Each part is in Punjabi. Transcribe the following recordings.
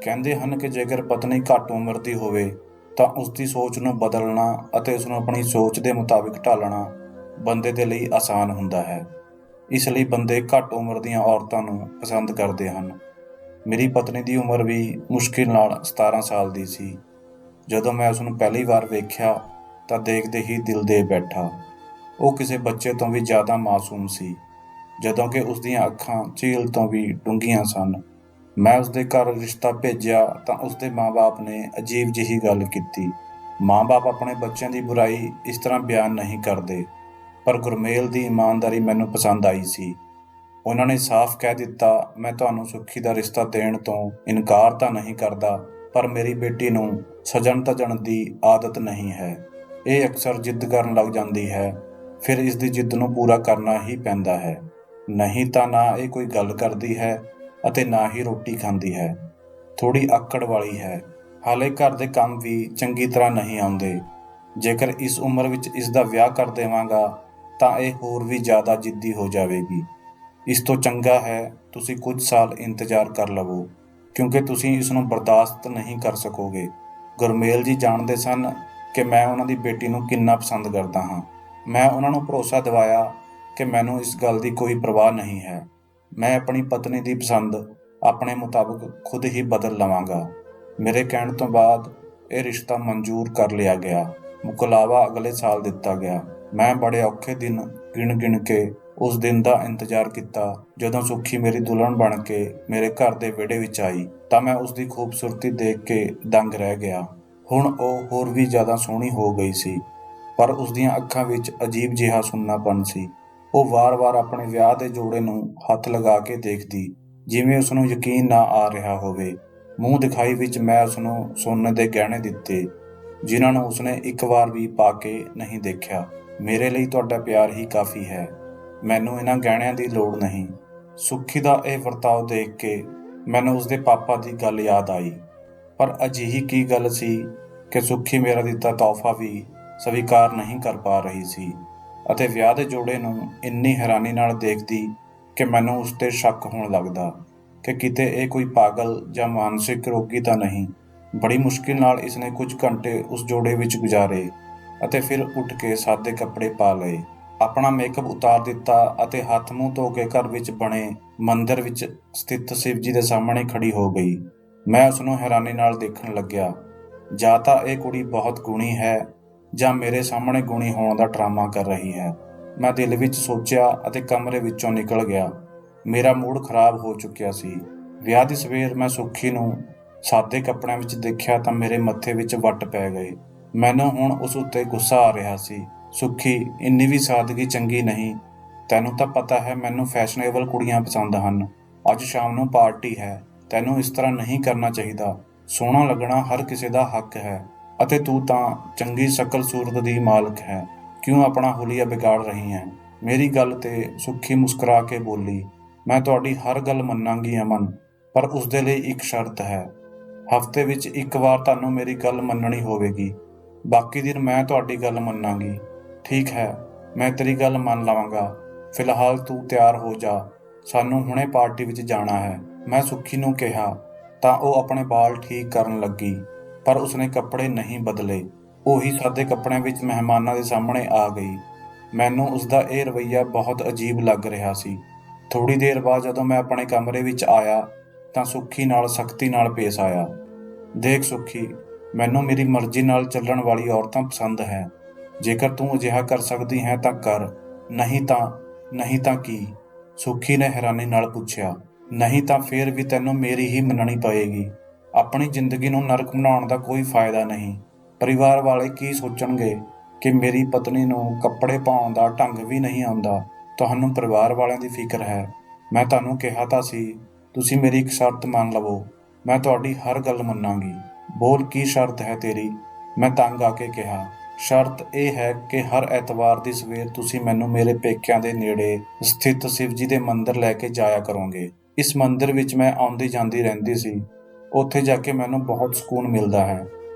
ਕਹਿੰਦੇ ਹਨ ਕਿ ਜੇਕਰ ਪਤਨੀ ਘੱਟ ਉਮਰ ਦੀ ਹੋਵੇ ਤਾਂ ਉਸ ਦੀ ਸੋਚ ਨੂੰ ਬਦਲਣਾ ਅਤੇ ਉਸ ਨੂੰ ਆਪਣੀ ਸੋਚ ਦੇ ਮੁਤਾਬਿਕ ਢਾਲਣਾ ਬੰਦੇ ਦੇ ਲਈ ਆਸਾਨ ਹੁੰਦਾ ਹੈ। ਇਸ ਲਈ ਬੰਦੇ ਘੱਟ ਉਮਰ ਦੀਆਂ ਔਰਤਾਂ ਨੂੰ ਪਸੰਦ ਕਰਦੇ ਹਨ। ਮੇਰੀ ਪਤਨੀ ਦੀ ਉਮਰ ਵੀ ਮੁਸ਼ਕਿਲ ਨਾਲ 17 ਸਾਲ ਦੀ ਸੀ। ਜਦੋਂ ਮੈਂ ਉਸ ਨੂੰ ਪਹਿਲੀ ਵਾਰ ਵੇਖਿਆ ਤਾਂ ਦੇਖਦੇ ਹੀ ਦਿਲ ਦੇ ਬੈਠਾ। ਉਹ ਕਿਸੇ ਬੱਚੇ ਤੋਂ ਵੀ ਜ਼ਿਆਦਾ ਮਾਸੂਮ ਸੀ, ਜਦੋਂ ਕਿ ਉਸ ਦੀਆਂ ਅੱਖਾਂ ਝੀਲ ਤੋਂ ਵੀ ਡੂੰਘੀਆਂ ਸਨ। ਮੈਂ ਉਸਦੇ ਘਰ ਰਿਸ਼ਤਾ ਭੇਜਿਆ ਤਾਂ ਉਸਦੇ ਮਾਂ-ਬਾਪ ਨੇ ਅਜੀਬ ਜਿਹੀ ਗੱਲ ਕੀਤੀ। ਮਾਂ-ਬਾਪ ਆਪਣੇ ਬੱਚਿਆਂ ਦੀ ਬੁਰਾਈ ਇਸ ਤਰ੍ਹਾਂ ਬਿਆਨ ਨਹੀਂ ਕਰਦੇ, ਪਰ ਗੁਰਮੇਲ ਦੀ ਇਮਾਨਦਾਰੀ ਮੈਨੂੰ ਪਸੰਦ ਆਈ ਸੀ। ਉਹਨਾਂ ਨੇ ਸਾਫ਼ ਕਹਿ ਦਿੱਤਾ, ਮੈਂ ਤੁਹਾਨੂੰ ਸੁੱਖੀ ਦਾ ਰਿਸ਼ਤਾ ਦੇਣ ਤੋਂ ਇਨਕਾਰ ਤਾਂ ਨਹੀਂ ਕਰਦਾ, ਪਰ ਮੇਰੀ ਬੇਟੀ ਨੂੰ ਸਜਣ-ਧਜਣ ਦੀ ਆਦਤ ਨਹੀਂ ਹੈ। ਇਹ ਅਕਸਰ ਜਿੱਦ ਕਰਨ ਲੱਗ ਜਾਂਦੀ ਹੈ, ਫਿਰ ਇਸ ਦੀ ਜਿੱਦ ਨੂੰ ਪੂਰਾ ਕਰਨਾ ਹੀ ਪੈਂਦਾ ਹੈ। ਨਹੀਂ ਤਾਂ ਨਾ ਇਹ ਕੋਈ ਗੱਲ ਕਰਦੀ ਹੈ ਅਤੇ ਨਾ ਹੀ ਰੋਟੀ ਖਾਂਦੀ ਹੈ। ਥੋੜ੍ਹੀ ਆਕੜ ਵਾਲੀ ਹੈ। ਹਾਲੇ ਘਰ ਦੇ ਕੰਮ ਵੀ ਚੰਗੀ ਤਰ੍ਹਾਂ ਨਹੀਂ ਆਉਂਦੇ। ਜੇਕਰ ਇਸ ਉਮਰ ਵਿੱਚ ਇਸ ਦਾ ਵਿਆਹ ਕਰ ਦੇਵਾਂਗਾ ਤਾਂ ਇਹ ਹੋਰ ਵੀ ਜ਼ਿਆਦਾ ਜਿੱਦੀ ਹੋ ਜਾਵੇਗੀ। ਇਸ ਤੋਂ ਚੰਗਾ ਹੈ ਤੁਸੀਂ ਕੁਝ ਸਾਲ ਇੰਤਜ਼ਾਰ ਕਰ ਲਵੋ, ਕਿਉਂਕਿ ਤੁਸੀਂ ਇਸ ਨੂੰ ਬਰਦਾਸ਼ਤ ਨਹੀਂ ਕਰ ਸਕੋਗੇ। ਗੁਰਮੇਲ ਜੀ ਜਾਣਦੇ ਸਨ ਕਿ ਮੈਂ ਉਹਨਾਂ ਦੀ ਬੇਟੀ ਨੂੰ ਕਿੰਨਾ ਪਸੰਦ ਕਰਦਾ ਹਾਂ। ਮੈਂ ਉਹਨਾਂ ਨੂੰ ਭਰੋਸਾ ਦਿਵਾਇਆ ਕਿ ਮੈਨੂੰ ਇਸ ਗੱਲ ਦੀ ਕੋਈ ਪਰਵਾਹ ਨਹੀਂ ਹੈ। ਮੈਂ ਆਪਣੀ ਪਤਨੀ ਦੀ ਪਸੰਦ ਆਪਣੇ ਮੁਤਾਬਕ ਖੁਦ ਹੀ ਬਦਲ ਲਵਾਂਗਾ। ਮੇਰੇ ਕਹਿਣ ਤੋਂ ਬਾਅਦ ਇਹ ਰਿਸ਼ਤਾ ਮਨਜ਼ੂਰ ਕਰ ਲਿਆ ਗਿਆ। ਮੁਕਲਾਵਾ ਅਗਲੇ ਸਾਲ ਦਿੱਤਾ ਗਿਆ। ਮੈਂ ਬੜੇ ਔਖੇ ਦਿਨ ਗਿਣ-ਗਿਣ ਕੇ ਉਸ ਦਿਨ ਦਾ ਇੰਤਜ਼ਾਰ ਕੀਤਾ ਜਦੋਂ ਸੁੱਖੀ ਮੇਰੀ ਦੁਲਹਨ ਬਣ ਕੇ ਮੇਰੇ ਘਰ ਦੇ ਵਿਹੜੇ ਵਿੱਚ ਆਈ ਤਾਂ ਮੈਂ ਉਸ ਦੀ ਖੂਬਸੂਰਤੀ ਦੇਖ ਕੇ ਦੰਗ ਰਹਿ ਗਿਆ। ਹੁਣ ਉਹ ਹੋਰ ਵੀ ਜ਼ਿਆਦਾ ਸੋਹਣੀ ਹੋ ਗਈ ਸੀ, ਪਰ ਉਸ ਦੀਆਂ ਅੱਖਾਂ ਵਿੱਚ ਅਜੀਬ ਜਿਹਾ ਸੁੰਨਾਪਣ ਸੀ। ਉਹ ਵਾਰ-ਵਾਰ ਆਪਣੇ ਵਿਆਹ ਦੇ ਜੋੜੇ ਨੂੰ ਹੱਥ ਲਗਾ ਕੇ ਦੇਖਦੀ, ਜਿਵੇਂ ਉਸ ਨੂੰ ਯਕੀਨ ਨਾ ਆ ਰਿਹਾ ਹੋਵੇ। ਮੂੰਹ ਦਿਖਾਈ ਵਿੱਚ ਮੈਂ ਉਸ ਨੂੰ ਸੋਨੇ ਦੇ ਗਹਿਣੇ ਦਿੱਤੇ, ਜਿਨ੍ਹਾਂ ਨੂੰ ਉਸਨੇ ਇੱਕ ਵਾਰ ਵੀ ਪਾ ਕੇ ਨਹੀਂ ਦੇਖਿਆ। ਮੇਰੇ ਲਈ ਤੁਹਾਡਾ ਪਿਆਰ ਹੀ ਕਾਫੀ ਹੈ, ਮੈਨੂੰ ਇਹਨਾਂ ਗਹਿਣਿਆਂ ਦੀ ਲੋੜ ਨਹੀਂ। ਸੁੱਖੀ ਦਾ ਇਹ ਵਰਤਾਓ ਦੇਖ ਕੇ ਮੈਨੂੰ ਉਸਦੇ ਪਾਪਾ ਦੀ ਗੱਲ ਯਾਦ ਆਈ। ਪਰ ਅਜਿਹੀ ਕੀ ਗੱਲ ਸੀ ਕਿ ਸੁੱਖੀ ਮੇਰਾ ਦਿੱਤਾ ਤੋਹਫਾ ਵੀ ਸਵੀਕਾਰ ਨਹੀਂ ਕਰ ਪਾ ਰਹੀ ਸੀ ਅਤੇ ਵਿਆਹ ਦੇ ਜੋੜੇ ਨੂੰ ਇੰਨੀ ਹੈਰਾਨੀ ਨਾਲ ਦੇਖਦੀ ਕਿ ਮੈਨੂੰ ਉਸ 'ਤੇ ਸ਼ੱਕ ਹੋਣ ਲੱਗਦਾ ਕਿ ਕਿਤੇ ਇਹ ਕੋਈ ਪਾਗਲ ਜਾਂ ਮਾਨਸਿਕ ਰੋਗੀ ਤਾਂ ਨਹੀਂ। ਬੜੀ ਮੁਸ਼ਕਿਲ ਨਾਲ ਇਸਨੇ ਕੁਝ ਘੰਟੇ ਉਸ ਜੋੜੇ ਵਿੱਚ ਗੁਜ਼ਾਰੇ ਅਤੇ ਫਿਰ ਉੱਠ ਕੇ ਸਾਦੇ ਕੱਪੜੇ ਪਾ ਲਏ। ਆਪਣਾ ਮੇਕਅਪ ਉਤਾਰ ਦਿੱਤਾ ਅਤੇ ਹੱਥ ਮੂੰਹ ਧੋ ਕੇ ਘਰ ਵਿੱਚ ਬਣੇ ਮੰਦਿਰ ਵਿੱਚ ਸਥਿਤ ਸ਼ਿਵ ਜੀ ਦੇ ਸਾਹਮਣੇ ਖੜੀ ਹੋ ਗਈ। ਮੈਂ ਉਸ ਨੂੰ ਹੈਰਾਨੀ ਨਾਲ ਦੇਖਣ ਲੱਗਿਆ। ਜਾਂ ਤਾਂ ਇਹ ਕੁੜੀ ਬਹੁਤ ਗੁਣੀ ਹੈ ਜਾਂ ਮੇਰੇ ਸਾਹਮਣੇ ਗੁਣੀ ਹੋਣ ਦਾ ਡਰਾਮਾ ਕਰ ਰਹੀ ਹੈ, ਮੈਂ ਦਿਲ ਵਿੱਚ ਸੋਚਿਆ ਅਤੇ ਕਮਰੇ ਵਿੱਚੋਂ ਨਿਕਲ ਗਿਆ। ਮੇਰਾ ਮੂਡ ਖਰਾਬ ਹੋ ਚੁੱਕਿਆ ਸੀ। ਵਿਆਹ ਦੀ ਸਵੇਰ ਮੈਂ ਸੁੱਖੀ ਨੂੰ ਸਾਦੇ ਕੱਪੜਿਆਂ ਵਿੱਚ ਦੇਖਿਆ ਤਾਂ ਮੇਰੇ ਮੱਥੇ ਵਿੱਚ ਵੱਟ ਪੈ ਗਏ। ਮੈਨੂੰ ਹੁਣ ਉਸ ਉੱਤੇ ਗੁੱਸਾ ਆ ਰਿਹਾ ਸੀ। ਸੁੱਖੀ, ਇੰਨੀ ਵੀ ਸਾਦਗੀ ਚੰਗੀ ਨਹੀਂ। ਤੈਨੂੰ ਤਾਂ ਪਤਾ ਹੈ ਮੈਨੂੰ ਫੈਸ਼ਨੇਬਲ ਕੁੜੀਆਂ ਪਸੰਦ ਹਨ। ਅੱਜ ਸ਼ਾਮ ਨੂੰ ਪਾਰਟੀ ਹੈ, ਤੈਨੂੰ ਇਸ ਤਰ੍ਹਾਂ ਨਹੀਂ ਕਰਨਾ ਚਾਹੀਦਾ। ਸੋਹਣਾ ਲੱਗਣਾ ਹਰ ਕਿਸੇ ਦਾ ਹੱਕ ਹੈ ਅਤੇ ਤੂੰ ਤਾਂ ਚੰਗੀ ਸ਼ਕਲ ਸੂਰਤ ਦੀ ਮਾਲਕ ਹੈ, ਕਿਉਂ ਆਪਣਾ ਹੁਲੀਆ ਵਿਗਾੜ ਰਹੀ ਹੈ। ਮੇਰੀ ਗੱਲ ਤੇ ਸੁੱਖੀ ਮੁਸਕਰਾ ਕੇ ਬੋਲੀ, ਮੈਂ ਤੁਹਾਡੀ ਹਰ ਗੱਲ ਮੰਨਾਂਗੀ ਅਮਨ, ਪਰ ਉਸ ਦੇ ਲਈ ਇੱਕ ਸ਼ਰਤ ਹੈ। ਹਫ਼ਤੇ ਵਿੱਚ ਇੱਕ ਵਾਰ ਤੁਹਾਨੂੰ ਮੇਰੀ ਗੱਲ ਮੰਨਣੀ ਹੋਵੇਗੀ, ਬਾਕੀ ਦਿਨ ਮੈਂ ਤੁਹਾਡੀ ਗੱਲ ਮੰਨਾਂਗੀ। ਠੀਕ ਹੈ, ਮੈਂ ਤੇਰੀ ਗੱਲ ਮੰਨ ਲਵਾਂਗਾ। ਫਿਲਹਾਲ ਤੂੰ ਤਿਆਰ ਹੋ ਜਾ, ਸਾਨੂੰ ਹੁਣੇ ਪਾਰਟੀ ਵਿੱਚ ਜਾਣਾ ਹੈ। ਮੈਂ ਸੁੱਖੀ ਨੂੰ ਕਿਹਾ ਤਾਂ ਉਹ ਆਪਣੇ ਵਾਲ ਠੀਕ ਕਰਨ ਲੱਗੀ, ਪਰ ਉਸਨੇ ਕੱਪੜੇ ਨਹੀਂ ਬਦਲੇ। ਉਹੀ ਸਾਦੇ ਕੱਪੜਿਆਂ ਵਿੱਚ ਮਹਿਮਾਨਾਂ ਦੇ ਸਾਹਮਣੇ ਆ ਗਈ। ਮੈਨੂੰ ਉਸਦਾ ਇਹ ਰਵੱਈਆ ਬਹੁਤ ਅਜੀਬ ਲੱਗ ਰਿਹਾ ਸੀ। ਥੋੜ੍ਹੀ ਦੇਰ ਬਾਅਦ ਜਦੋਂ ਮੈਂ ਆਪਣੇ ਕਮਰੇ ਵਿੱਚ ਆਇਆ ਤਾਂ ਸੁੱਖੀ ਨਾਲ ਸਖਤੀ ਨਾਲ ਪੇਸ਼ ਆਇਆ। ਦੇਖ ਸੁੱਖੀ, ਮੈਨੂੰ ਮੇਰੀ ਮਰਜ਼ੀ ਨਾਲ ਚੱਲਣ ਵਾਲੀ ਔਰਤਾਂ ਪਸੰਦ ਹੈ। ਜੇਕਰ ਤੂੰ ਅਜਿਹਾ ਕਰ ਸਕਦੀ ਹੈ ਤਾਂ ਕਰ, ਨਹੀਂ ਤਾਂ ਕੀ? ਸੁੱਖੀ ਨੇ ਹੈਰਾਨੀ ਨਾਲ ਪੁੱਛਿਆ। ਨਹੀਂ ਤਾਂ ਫਿਰ ਵੀ ਤੈਨੂੰ ਮੇਰੀ ਹੀ ਮੰਨਣੀ ਪਏਗੀ। ਆਪਣੀ ਜ਼ਿੰਦਗੀ ਨੂੰ ਨਰਕ ਬਣਾਉਣ ਦਾ ਕੋਈ ਫਾਇਦਾ ਨਹੀਂ। ਪਰਿਵਾਰ ਵਾਲੇ ਕੀ ਸੋਚਣਗੇ ਕਿ ਮੇਰੀ ਪਤਨੀ ਨੂੰ ਕੱਪੜੇ ਪਾਉਣ ਦਾ ਢੰਗ ਵੀ ਨਹੀਂ ਆਉਂਦਾ। ਤੁਹਾਨੂੰ ਪਰਿਵਾਰ ਵਾਲਿਆਂ ਦੀ ਫਿਕਰ ਹੈ। ਮੈਂ ਤੁਹਾਨੂੰ ਕਿਹਾ ਤਾਂ ਸੀ, ਤੁਸੀਂ ਮੇਰੀ ਇੱਕ ਸ਼ਰਤ ਮੰਨ ਲਵੋ, ਮੈਂ ਤੁਹਾਡੀ ਹਰ ਗੱਲ ਮੰਨਾਂਗੀ। ਬੋਲ, ਕੀ ਸ਼ਰਤ ਹੈ ਤੇਰੀ? ਮੈਂ ਤੰਗ ਆ ਕੇ ਕਿਹਾ। ਸ਼ਰਤ ਇਹ ਹੈ ਕਿ ਹਰ ਐਤਵਾਰ ਦੀ ਸਵੇਰ ਤੁਸੀਂ ਮੈਨੂੰ ਮੇਰੇ ਪੇਕਿਆਂ ਦੇ ਨੇੜੇ ਸਥਿਤ ਸ਼ਿਵ ਜੀ ਦੇ ਮੰਦਿਰ ਲੈ ਕੇ ਜਾਇਆ ਕਰੋਗੇ। ਇਸ ਮੰਦਿਰ ਵਿੱਚ ਮੈਂ ਆਉਂਦੀ ਜਾਂਦੀ ਰਹਿੰਦੀ ਸੀ। ਉੱਥੇ ਜਾ ਕੇ ਮੈਨੂੰ ਬਹੁਤ ਸਕੂਨ ਮਿਲਦਾ ਹੈ।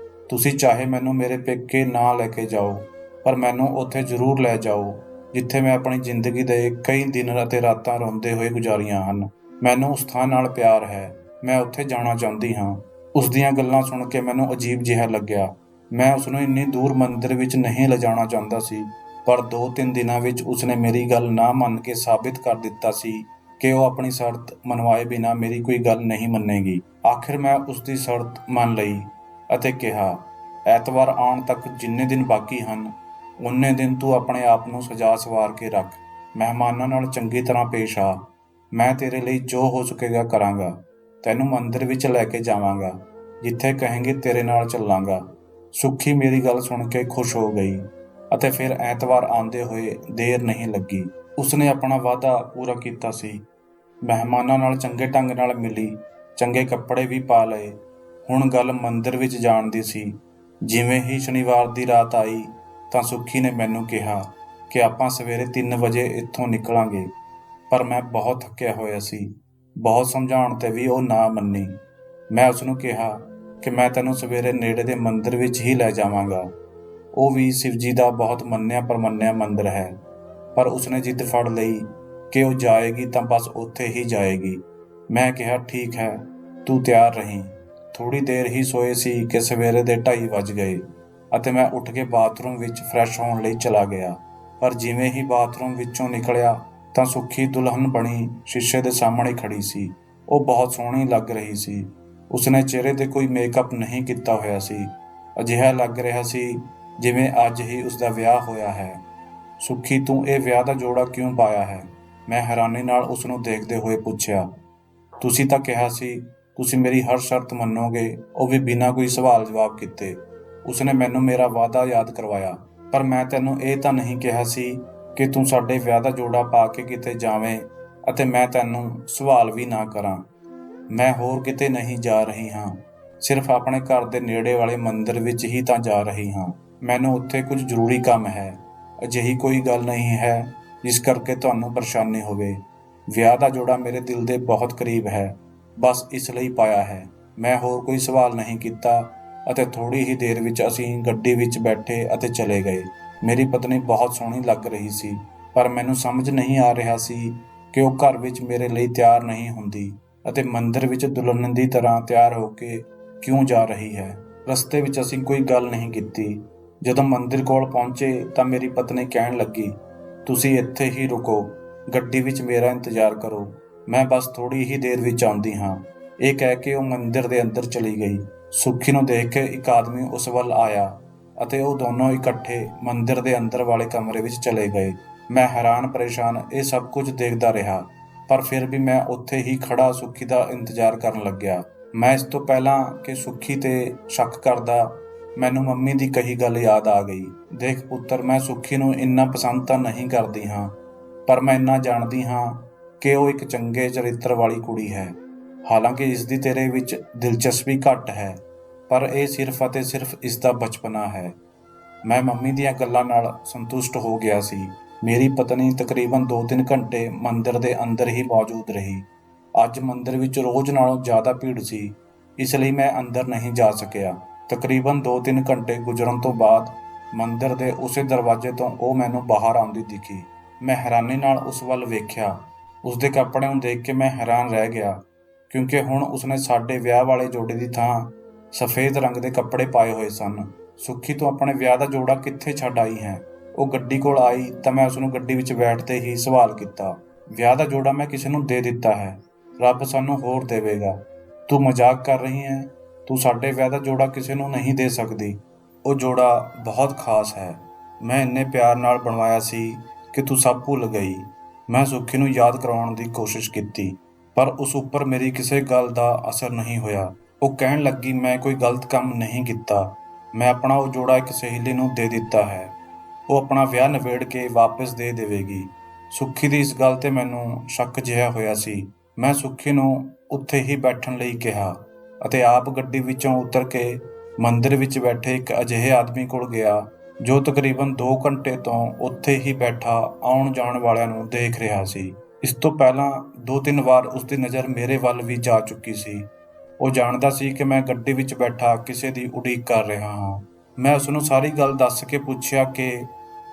ਤੁਸੀਂ ਚਾਹੇ ਮੈਨੂੰ ਮੇਰੇ ਪੇਕੇ ਨਾ ਲੈ ਕੇ ਜਾਓ, ਪਰ ਮੈਨੂੰ ਉੱਥੇ ਜ਼ਰੂਰ ਲੈ ਜਾਓ ਜਿੱਥੇ ਮੈਂ ਆਪਣੀ ਜ਼ਿੰਦਗੀ ਦੇ ਕਈ ਦਿਨ ਅਤੇ ਰਾਤਾਂ ਰੋਂਦੇ ਹੋਏ ਗੁਜ਼ਾਰੀਆਂ ਹਨ। ਮੈਨੂੰ ਉਸ ਥਾਂ ਨਾਲ ਪਿਆਰ ਹੈ, ਮੈਂ ਉੱਥੇ ਜਾਣਾ ਚਾਹੁੰਦੀ ਹਾਂ। ਉਸ ਦੀਆਂ ਗੱਲਾਂ ਸੁਣ ਕੇ ਮੈਨੂੰ ਅਜੀਬ ਜਿਹਾ ਲੱਗਿਆ। ਮੈਂ ਉਸਨੂੰ ਇੰਨੀ ਦੂਰ ਮੰਦਿਰ ਵਿੱਚ ਨਹੀਂ ਲਿਜਾਣਾ ਚਾਹੁੰਦਾ ਸੀ, ਪਰ 2-3 ਦਿਨਾਂ ਵਿੱਚ ਉਸਨੇ ਮੇਰੀ ਗੱਲ ਨਾ ਮੰਨ ਕੇ ਸਾਬਿਤ ਕਰ ਦਿੱਤਾ ਸੀ ਕਿ ਉਹ ਆਪਣੀ ਸ਼ਰਤ ਮੰਨਵਾਏ ਬਿਨਾਂ ਮੇਰੀ ਕੋਈ ਗੱਲ ਨਹੀਂ ਮੰਨੇਗੀ। ਆਖਿਰ ਮੈਂ ਉਸਦੀ ਸ਼ਰਤ ਮੰਨ ਲਈ ਅਤੇ ਕਿਹਾ, ਐਤਵਾਰ ਆਉਣ ਤੱਕ ਜਿੰਨੇ ਦਿਨ ਬਾਕੀ ਹਨ, ਉਨੇ ਦਿਨ ਤੂੰ ਆਪਣੇ ਆਪ ਨੂੰ ਸਜਾ ਸਵਾਰ ਕੇ ਰੱਖ। ਮਹਿਮਾਨਾਂ ਨਾਲ ਚੰਗੀ ਤਰ੍ਹਾਂ ਪੇਸ਼ ਆ। ਮੈਂ ਤੇਰੇ ਲਈ ਜੋ ਹੋ ਸਕੇਗਾ ਕਰਾਂਗਾ। ਤੈਨੂੰ ਮੰਦਿਰ ਵਿੱਚ ਲੈ ਕੇ ਜਾਵਾਂਗਾ। ਜਿੱਥੇ ਕਹੇਂਗੇ ਤੇਰੇ ਨਾਲ ਚੱਲਾਂਗਾ। ਸੁੱਖੀ ਮੇਰੀ ਗੱਲ ਸੁਣ ਕੇ ਖੁਸ਼ ਹੋ ਗਈ ਅਤੇ ਫਿਰ ਐਤਵਾਰ ਆਉਂਦੇ ਹੋਏ ਦੇਰ ਨਹੀਂ ਲੱਗੀ। ਉਸਨੇ ਆਪਣਾ ਵਾਅਦਾ ਪੂਰਾ ਕੀਤਾ ਸੀ। ਮਹਿਮਾਨਾਂ ਨਾਲ ਚੰਗੇ ਢੰਗ ਨਾਲ ਮਿਲੀ, ਚੰਗੇ ਕੱਪੜੇ ਵੀ ਪਾ ਲਏ। ਹੁਣ ਗੱਲ ਮੰਦਿਰ ਵਿੱਚ ਜਾਣ ਦੀ ਸੀ। ਜਿਵੇਂ ਹੀ ਸ਼ਨੀਵਾਰ ਦੀ ਰਾਤ ਆਈ ਤਾਂ ਸੁੱਖੀ ਨੇ ਮੈਨੂੰ ਕਿਹਾ ਕਿ ਆਪਾਂ ਸਵੇਰੇ 3 ਵਜੇ ਇੱਥੋਂ ਨਿਕਲਾਂਗੇ, ਪਰ ਮੈਂ ਬਹੁਤ ਥੱਕਿਆ ਹੋਇਆ ਸੀ। ਬਹੁਤ ਸਮਝਾਉਣ 'ਤੇ ਵੀ ਉਹ ਨਾ ਮੰਨੀ। ਮੈਂ ਉਸਨੂੰ ਕਿਹਾ ਕਿ ਮੈਂ ਤੈਨੂੰ ਸਵੇਰੇ ਨੇੜੇ ਦੇ ਮੰਦਿਰ ਵਿੱਚ ਹੀ ਲੈ ਜਾਵਾਂਗਾ। ਉਹ ਵੀ ਸ਼ਿਵਜੀ ਦਾ ਬਹੁਤ ਮੰਨਿਆ ਪ੍ਰਮੰਨਿਆ ਮੰਦਿਰ ਹੈ, ਪਰ ਉਸਨੇ ਜਿੱਦ ਫੜ ਲਈ ਕਿ ਉਹ ਜਾਏਗੀ ਤਾਂ ਬਸ ਉੱਥੇ ਹੀ ਜਾਏਗੀ। ਮੈਂ ਕਿਹਾ, ਠੀਕ ਹੈ, ਤੂੰ ਤਿਆਰ ਰਹੀਂ। ਥੋੜ੍ਹੀ ਦੇਰ ਹੀ ਸੋਏ ਸੀ ਕਿ ਸਵੇਰੇ ਦੇ 2:30 ਵੱਜ ਗਏ ਅਤੇ ਮੈਂ ਉੱਠ ਕੇ ਬਾਥਰੂਮ ਵਿੱਚ ਫਰੈਸ਼ ਹੋਣ ਲਈ ਚਲਾ ਗਿਆ। ਪਰ ਜਿਵੇਂ ਹੀ ਬਾਥਰੂਮ ਵਿੱਚੋਂ ਨਿਕਲਿਆ ਤਾਂ ਸੁੱਖੀ ਦੁਲਹਨ ਬਣੀ ਸ਼ੀਸ਼ੇ ਦੇ ਸਾਹਮਣੇ ਖੜੀ ਸੀ। ਉਹ ਬਹੁਤ ਸੋਹਣੀ ਲੱਗ ਰਹੀ ਸੀ। ਉਸਨੇ ਚਿਹਰੇ 'ਤੇ ਕੋਈ ਮੇਕਅਪ ਨਹੀਂ ਕੀਤਾ ਹੋਇਆ ਸੀ। ਅਜਿਹਾ ਲੱਗ ਰਿਹਾ ਸੀ ਜਿਵੇਂ ਅੱਜ ਹੀ ਉਸਦਾ ਵਿਆਹ ਹੋਇਆ ਹੈ। ਸੁੱਖੀ, ਤੂੰ ਇਹ ਵਿਆਹ ਦਾ ਜੋੜਾ ਕਿਉਂ ਪਾਇਆ ਹੈ? ਮੈਂ ਹੈਰਾਨੀ ਨਾਲ ਉਸਨੂੰ ਦੇਖਦੇ ਹੋਏ ਪੁੱਛਿਆ। ਤੁਸੀਂ ਤਾਂ ਕਿਹਾ ਸੀ ਤੁਸੀਂ ਮੇਰੀ ਹਰ ਸ਼ਰਤ ਮੰਨੋਗੇ, ਉਹ ਵੀ ਬਿਨਾਂ ਕੋਈ ਸਵਾਲ ਜਵਾਬ ਕੀਤੇ। ਉਸਨੇ ਮੈਨੂੰ ਮੇਰਾ ਵਾਅਦਾ ਯਾਦ ਕਰਵਾਇਆ। ਪਰ ਮੈਂ ਤੈਨੂੰ ਇਹ ਤਾਂ ਨਹੀਂ ਕਿਹਾ ਸੀ ਕਿ ਤੂੰ ਸਾਡੇ ਵਿਆਹ ਦਾ ਜੋੜਾ ਪਾ ਕੇ ਕਿਤੇ ਜਾਵੇਂ ਅਤੇ ਮੈਂ ਤੈਨੂੰ ਸਵਾਲ ਵੀ ਨਾ ਕਰਾਂ। ਮੈਂ ਹੋਰ ਕਿਤੇ ਨਹੀਂ ਜਾ ਰਹੀ ਹਾਂ, ਸਿਰਫ ਆਪਣੇ ਘਰ ਦੇ ਨੇੜੇ ਵਾਲੇ ਮੰਦਿਰ ਵਿੱਚ ਹੀ ਤਾਂ ਜਾ ਰਹੀ ਹਾਂ। ਮੈਨੂੰ ਉੱਥੇ ਕੁਝ ਜ਼ਰੂਰੀ ਕੰਮ ਹੈ। ਅਜਿਹੀ ਕੋਈ ਗੱਲ ਨਹੀਂ ਹੈ ਜਿਸ ਕਰਕੇ ਤੁਹਾਨੂੰ ਪਰੇਸ਼ਾਨੀ ਹੋਵੇ। ਵਿਆਹ ਦਾ ਜੋੜਾ ਮੇਰੇ ਦਿਲ ਦੇ ਬਹੁਤ ਕਰੀਬ ਹੈ, ਬਸ ਇਸ ਲਈ ਪਾਇਆ ਹੈ। ਮੈਂ ਹੋਰ ਕੋਈ ਸਵਾਲ ਨਹੀਂ ਕੀਤਾ ਅਤੇ ਥੋੜ੍ਹੀ ਹੀ ਦੇਰ ਵਿੱਚ ਅਸੀਂ ਗੱਡੀ ਵਿੱਚ ਬੈਠੇ ਅਤੇ ਚਲੇ ਗਏ। ਮੇਰੀ ਪਤਨੀ ਬਹੁਤ ਸੋਹਣੀ ਲੱਗ ਰਹੀ ਸੀ, ਪਰ ਮੈਨੂੰ ਸਮਝ ਨਹੀਂ ਆ ਰਿਹਾ ਸੀ ਕਿ ਉਹ ਘਰ ਵਿੱਚ ਮੇਰੇ ਲਈ ਤਿਆਰ ਨਹੀਂ ਹੁੰਦੀ ਅਤੇ ਮੰਦਿਰ ਵਿੱਚ ਦੁਲਹਨ ਦੀ ਤਰ੍ਹਾਂ ਤਿਆਰ ਹੋ ਕੇ ਕਿਉਂ ਜਾ ਰਹੀ ਹੈ। ਰਸਤੇ ਵਿੱਚ ਅਸੀਂ ਕੋਈ ਗੱਲ ਨਹੀਂ ਕੀਤੀ। ਜਦੋਂ ਮੰਦਿਰ ਕੋਲ ਪਹੁੰਚੇ ਤਾਂ ਮੇਰੀ ਪਤਨੀ ਕਹਿਣ ਲੱਗੀ, ਤੁਸੀਂ ਇੱਥੇ ਹੀ ਰੁਕੋ, ਗੱਡੀ ਵਿੱਚ ਮੇਰਾ ਇੰਤਜ਼ਾਰ ਕਰੋ, ਮੈਂ ਬਸ ਥੋੜ੍ਹੀ ਹੀ ਦੇਰ ਵਿੱਚ ਆਉਂਦੀ ਹਾਂ। ਇਹ ਕਹਿ ਕੇ ਉਹ ਮੰਦਿਰ ਦੇ ਅੰਦਰ ਚਲੀ ਗਈ। ਸੁੱਖੀ ਨੂੰ ਦੇਖ ਕੇ ਇੱਕ ਆਦਮੀ ਉਸ ਵੱਲ ਆਇਆ ਅਤੇ ਉਹ ਦੋਨੋਂ ਇਕੱਠੇ ਮੰਦਿਰ ਦੇ ਅੰਦਰ ਵਾਲੇ ਕਮਰੇ ਵਿੱਚ ਚਲੇ ਗਏ। ਮੈਂ ਹੈਰਾਨ ਪਰੇਸ਼ਾਨ ਇਹ ਸਭ ਕੁਝ ਦੇਖਦਾ ਰਿਹਾ, ਪਰ ਫਿਰ ਵੀ ਮੈਂ ਉੱਥੇ ਹੀ ਖੜਾ ਸੁੱਖੀ ਦਾ ਇੰਤਜ਼ਾਰ ਕਰਨ ਲੱਗਿਆ। ਮੈਂ ਇਸ ਤੋਂ ਪਹਿਲਾਂ ਕਿ ਸੁੱਖੀ 'ਤੇ ਸ਼ੱਕ ਕਰਦਾ, ਮੈਨੂੰ ਮੰਮੀ ਦੀ ਕਹੀ ਗੱਲ ਯਾਦ ਆ ਗਈ। ਦੇਖ ਪੁੱਤਰ, ਮੈਂ ਸੁੱਖੀ ਨੂੰ ਇੰਨਾ ਪਸੰਦ ਤਾਂ ਨਹੀਂ ਕਰਦੀ ਹਾਂ, ਪਰ ਮੈਂ ਇੰਨਾ ਜਾਣਦੀ ਹਾਂ ਕਿ ਉਹ ਇੱਕ ਚੰਗੇ ਚਰਿੱਤਰ ਵਾਲੀ ਕੁੜੀ ਹੈ। ਹਾਲਾਂਕਿ ਇਸ ਦੀ ਤੇਰੇ ਵਿੱਚ ਦਿਲਚਸਪੀ ਘੱਟ ਹੈ, ਪਰ ਇਹ ਸਿਰਫ ਅਤੇ ਸਿਰਫ ਇਸ ਦਾ ਬਚਪਨਾ ਹੈ। ਮੈਂ ਮੰਮੀ ਦੀਆਂ ਗੱਲਾਂ ਨਾਲ ਸੰਤੁਸ਼ਟ ਹੋ ਗਿਆ ਸੀ। ਮੇਰੀ ਪਤਨੀ ਤਕਰੀਬਨ 2-3 ਘੰਟੇ ਮੰਦਿਰ ਦੇ ਅੰਦਰ ਹੀ ਮੌਜੂਦ ਰਹੀ। ਅੱਜ ਮੰਦਿਰ ਵਿੱਚ ਰੋਜ਼ ਨਾਲੋਂ ਜ਼ਿਆਦਾ ਭੀੜ ਸੀ, ਇਸ ਲਈ ਮੈਂ ਅੰਦਰ ਨਹੀਂ ਜਾ ਸਕਿਆ। ਤਕਰੀਬਨ 2-3 ਘੰਟੇ ਗੁਜ਼ਰਨ ਤੋਂ ਬਾਅਦ ਮੰਦਿਰ ਦੇ ਉਸੇ ਦਰਵਾਜ਼ੇ ਤੋਂ ਉਹ ਮੈਨੂੰ ਬਾਹਰ ਆਉਂਦੀ ਦਿਖੀ। ਮੈਂ ਹੈਰਾਨੀ ਨਾਲ ਉਸ ਵੱਲ ਵੇਖਿਆ। ਉਸਦੇ ਕੱਪੜਿਆਂ ਨੂੰ ਦੇਖ ਕੇ ਮੈਂ ਹੈਰਾਨ ਰਹਿ ਗਿਆ, ਕਿਉਂਕਿ ਹੁਣ ਉਸਨੇ ਸਾਡੇ ਵਿਆਹ ਵਾਲੇ ਜੋੜੇ ਦੀ ਥਾਂ ਸਫੇਦ ਰੰਗ ਦੇ ਕੱਪੜੇ ਪਾਏ ਹੋਏ ਸਨ। ਸੁੱਖੀ, ਤੂੰ ਆਪਣੇ ਵਿਆਹ ਦਾ ਜੋੜਾ ਕਿੱਥੇ ਛੱਡ ਆਈ ਹੈ? ਉਹ ਗੱਡੀ ਕੋਲ ਆਈ ਤਾਂ ਮੈਂ ਉਸਨੂੰ ਗੱਡੀ ਵਿੱਚ ਬੈਠਦੇ ਹੀ ਸਵਾਲ ਕੀਤਾ। ਵਿਆਹ ਦਾ ਜੋੜਾ ਮੈਂ ਕਿਸੇ ਨੂੰ ਦੇ ਦਿੱਤਾ ਹੈ, ਰੱਬ ਸਾਨੂੰ ਹੋਰ ਦੇਵੇਗਾ। ਤੂੰ ਮਜ਼ਾਕ ਕਰ ਰਹੀ ਹੈ? ਤੂੰ ਸਾਡੇ ਵਿਆਹ ਦਾ ਜੋੜਾ ਕਿਸੇ ਨੂੰ ਨਹੀਂ ਦੇ ਸਕਦੀ। ਉਹ ਜੋੜਾ ਬਹੁਤ ਖਾਸ ਹੈ। ਮੈਂ ਇੰਨੇ ਪਿਆਰ ਨਾਲ ਬਣਵਾਇਆ ਸੀ ਕਿ ਤੂੰ ਸਭ ਭੁੱਲ ਗਈ। ਮੈਂ ਸੁੱਖੀ ਨੂੰ ਯਾਦ ਕਰਵਾਉਣ ਦੀ ਕੋਸ਼ਿਸ਼ ਕੀਤੀ, ਪਰ ਉਸ ਉੱਪਰ ਮੇਰੀ ਕਿਸੇ ਗੱਲ ਦਾ ਅਸਰ ਨਹੀਂ ਹੋਇਆ। ਉਹ ਕਹਿਣ ਲੱਗੀ, ਮੈਂ ਕੋਈ ਗਲਤ ਕੰਮ ਨਹੀਂ ਕੀਤਾ। ਮੈਂ ਆਪਣਾ ਉਹ ਜੋੜਾ ਇੱਕ ਸਹੇਲੀ ਨੂੰ ਦੇ ਦਿੱਤਾ ਹੈ। ਉਹ ਆਪਣਾ ਵਿਆਹ ਨਿਬੇੜ ਕੇ ਵਾਪਸ ਦੇ ਦੇਵੇਗੀ। ਸੁੱਖੀ ਦੀ ਇਸ ਗੱਲ 'ਤੇ ਮੈਨੂੰ ਸ਼ੱਕ ਜਿਹਾ ਹੋਇਆ ਸੀ। ਮੈਂ ਸੁੱਖੀ ਨੂੰ ਉੱਥੇ ਹੀ ਬੈਠਣ ਲਈ ਕਿਹਾ ਅਤੇ ਆਪ ਗੱਡੀ ਵਿੱਚੋਂ ਉਤਰ ਕੇ ਮੰਦਿਰ ਵਿੱਚ ਬੈਠੇ ਇੱਕ ਅਜਿਹੇ ਆਦਮੀ ਕੋਲ ਗਿਆ ਜੋ ਤਕਰੀਬਨ 2 ਘੰਟੇ ਤੋਂ ਉੱਥੇ ਹੀ ਬੈਠਾ ਆਉਣ ਜਾਣ ਵਾਲਿਆਂ ਨੂੰ ਦੇਖ ਰਿਹਾ ਸੀ। ਇਸ ਤੋਂ ਪਹਿਲਾਂ 2-3 ਵਾਰ ਉਸਦੀ ਨਜ਼ਰ ਮੇਰੇ ਵੱਲ ਵੀ ਜਾ ਚੁੱਕੀ ਸੀ। ਉਹ ਜਾਣਦਾ ਸੀ ਕਿ ਮੈਂ ਗੱਡੀ ਵਿੱਚ ਬੈਠਾ ਕਿਸੇ ਦੀ ਉਡੀਕ ਕਰ ਰਿਹਾ ਹਾਂ। ਮੈਂ ਉਸਨੂੰ ਸਾਰੀ ਗੱਲ ਦੱਸ ਕੇ ਪੁੱਛਿਆ ਕਿ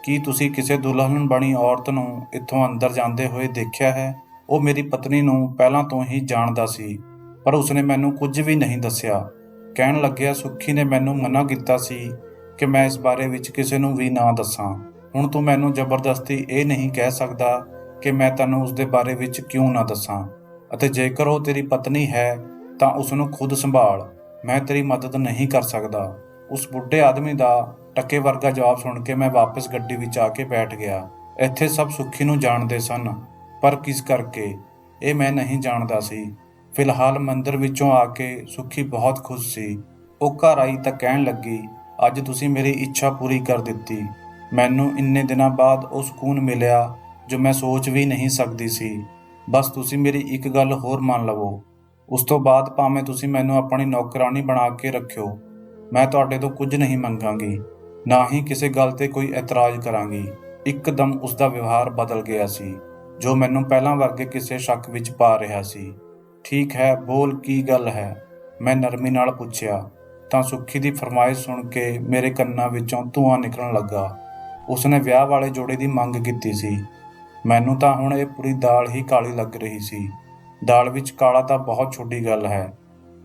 ਕੀ ਤੁਸੀਂ ਕਿਸੇ ਦੁਲਹਨ ਬਣੀ ਔਰਤ ਨੂੰ ਇੱਥੋਂ ਅੰਦਰ ਜਾਂਦੇ ਹੋਏ ਦੇਖਿਆ ਹੈ? ਉਹ ਮੇਰੀ ਪਤਨੀ ਨੂੰ ਪਹਿਲਾਂ ਤੋਂ ਹੀ ਜਾਣਦਾ ਸੀ, ਪਰ ਉਸਨੇ ਮੈਨੂੰ ਕੁਝ ਵੀ ਨਹੀਂ ਦੱਸਿਆ। ਕਹਿਣ ਲੱਗਿਆ, ਸੁੱਖੀ ਨੇ ਮੈਨੂੰ ਮਨਾ ਕੀਤਾ ਸੀ ਕਿ ਮੈਂ ਇਸ ਬਾਰੇ ਵਿੱਚ ਕਿਸੇ ਨੂੰ ਵੀ ਨਾ ਦੱਸਾਂ। ਹੁਣ ਤੂੰ ਮੈਨੂੰ ਜ਼ਬਰਦਸਤੀ ਇਹ ਨਹੀਂ ਕਹਿ ਸਕਦਾ ਕਿ ਮੈਂ ਤੈਨੂੰ ਉਸਦੇ ਬਾਰੇ ਵਿੱਚ ਕਿਉਂ ਨਾ ਦੱਸਾਂ, ਅਤੇ ਜੇਕਰ ਉਹ ਤੇਰੀ ਪਤਨੀ ਹੈ ਤਾਂ ਉਸਨੂੰ ਖੁਦ ਸੰਭਾਲ, ਮੈਂ ਤੇਰੀ ਮਦਦ ਨਹੀਂ ਕਰ ਸਕਦਾ। ਉਸ ਬੁੱਢੇ ਆਦਮੀ ਦਾ ਟੱਕੇ ਵਰਗਾ ਜਵਾਬ ਸੁਣ ਕੇ ਮੈਂ ਵਾਪਸ ਗੱਡੀ ਵਿੱਚ ਆ ਕੇ ਬੈਠ ਗਿਆ। ਇੱਥੇ ਸਭ ਸੁੱਖੀ ਨੂੰ ਜਾਣਦੇ ਸਨ, ਪਰ ਕਿਸ ਕਰਕੇ ਇਹ ਮੈਂ ਨਹੀਂ ਜਾਣਦਾ ਸੀ। ਫਿਲਹਾਲ ਮੰਦਰ ਵਿੱਚੋਂ ਆ ਕੇ ਸੁੱਖੀ ਬਹੁਤ ਖੁਸ਼ ਸੀ। ਉਹ ਘਰ ਆਈ ਤਾਂ ਕਹਿਣ ਲੱਗੀ, ਅੱਜ ਤੁਸੀਂ ਮੇਰੀ ਇੱਛਾ ਪੂਰੀ ਕਰ ਦਿੱਤੀ। ਮੈਨੂੰ ਇੰਨੇ ਦਿਨਾਂ ਬਾਅਦ ਉਹ ਸਕੂਨ ਮਿਲਿਆ ਜੋ ਮੈਂ ਸੋਚ ਵੀ ਨਹੀਂ ਸਕਦੀ ਸੀ। ਬਸ ਤੁਸੀਂ ਮੇਰੀ ਇੱਕ ਗੱਲ ਹੋਰ ਮੰਨ ਲਵੋ, ਉਸ ਤੋਂ ਬਾਅਦ ਭਾਵੇਂ ਤੁਸੀਂ ਮੈਨੂੰ ਆਪਣੀ ਨੌਕਰਾਨੀ ਬਣਾ ਕੇ ਰੱਖਿਓ, ਮੈਂ ਤੁਹਾਡੇ ਤੋਂ ਕੁਝ ਨਹੀਂ ਮੰਗਾਂਗੀ, ਨਾ ਹੀ ਕਿਸੇ ਗੱਲ ਤੇ ਕੋਈ ਇਤਰਾਜ਼ ਕਰਾਂਗੀ। ਇੱਕਦਮ ਉਸਦਾ ਵਿਵਹਾਰ ਬਦਲ ਗਿਆ ਸੀ, ਜੋ ਮੈਨੂੰ ਪਹਿਲਾਂ ਵਰਗੇ ਕਿਸੇ ਸ਼ੱਕ ਵਿੱਚ ਪਾ ਰਿਹਾ ਸੀ। ਠੀਕ ਹੈ, ਬੋਲ, ਕੀ ਗੱਲ ਹੈ? ਮੈਂ ਨਰਮੀ ਨਾਲ ਪੁੱਛਿਆ, ਤਾਂ ਸੁੱਖੀ ਦੀ ਫਰਮਾਇਸ਼ ਸੁਣ ਕੇ ਮੇਰੇ ਕੰਨਾਂ ਵਿੱਚੋਂ ਧੂੰਆਂ ਨਿਕਲਣ ਲੱਗਾ। ਉਸਨੇ ਵਿਆਹ ਵਾਲੇ ਜੋੜੇ ਦੀ ਮੰਗ ਕੀਤੀ ਸੀ। ਮੈਨੂੰ ਤਾਂ ਹੁਣ ਇਹ ਪੂਰੀ ਦਾਲ ਹੀ ਕਾਲੀ ਲੱਗ ਰਹੀ ਸੀ। ਦਾਲ ਵਿੱਚ ਕਾਲਾ ਤਾਂ ਬਹੁਤ ਛੋਟੀ ਗੱਲ ਹੈ।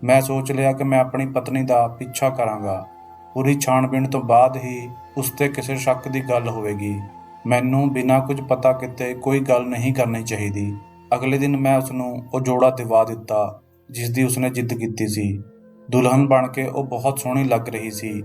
ਮੈਂ ਸੋਚ ਲਿਆ ਕਿ ਮੈਂ ਆਪਣੀ ਪਤਨੀ ਦਾ ਪਿੱਛਾ ਕਰਾਂਗਾ। ਪੂਰੀ ਛਾਣਬੀਣ ਤੋਂ ਬਾਅਦ ਹੀ ਉਸ 'ਤੇ ਕਿਸੇ ਸ਼ੱਕ ਦੀ ਗੱਲ ਹੋਵੇਗੀ। ਮੈਨੂੰ ਬਿਨਾਂ ਕੁਝ ਪਤਾ ਕੀਤੇ ਕੋਈ ਗੱਲ ਨਹੀਂ ਕਰਨੀ ਚਾਹੀਦੀ। ਅਗਲੇ ਦਿਨ ਮੈਂ ਉਸਨੂੰ ਉਹ ਜੋੜਾ ਦਿਵਾ ਦਿੱਤਾ ਜਿਸ ਦੀ ਉਸਨੇ ਜਿੱਦ ਕੀਤੀ ਸੀ। ਦੁਲਹਨ ਬਣ ਕੇ ਉਹ ਬਹੁਤ ਸੋਹਣੀ ਲੱਗ ਰਹੀ ਸੀ,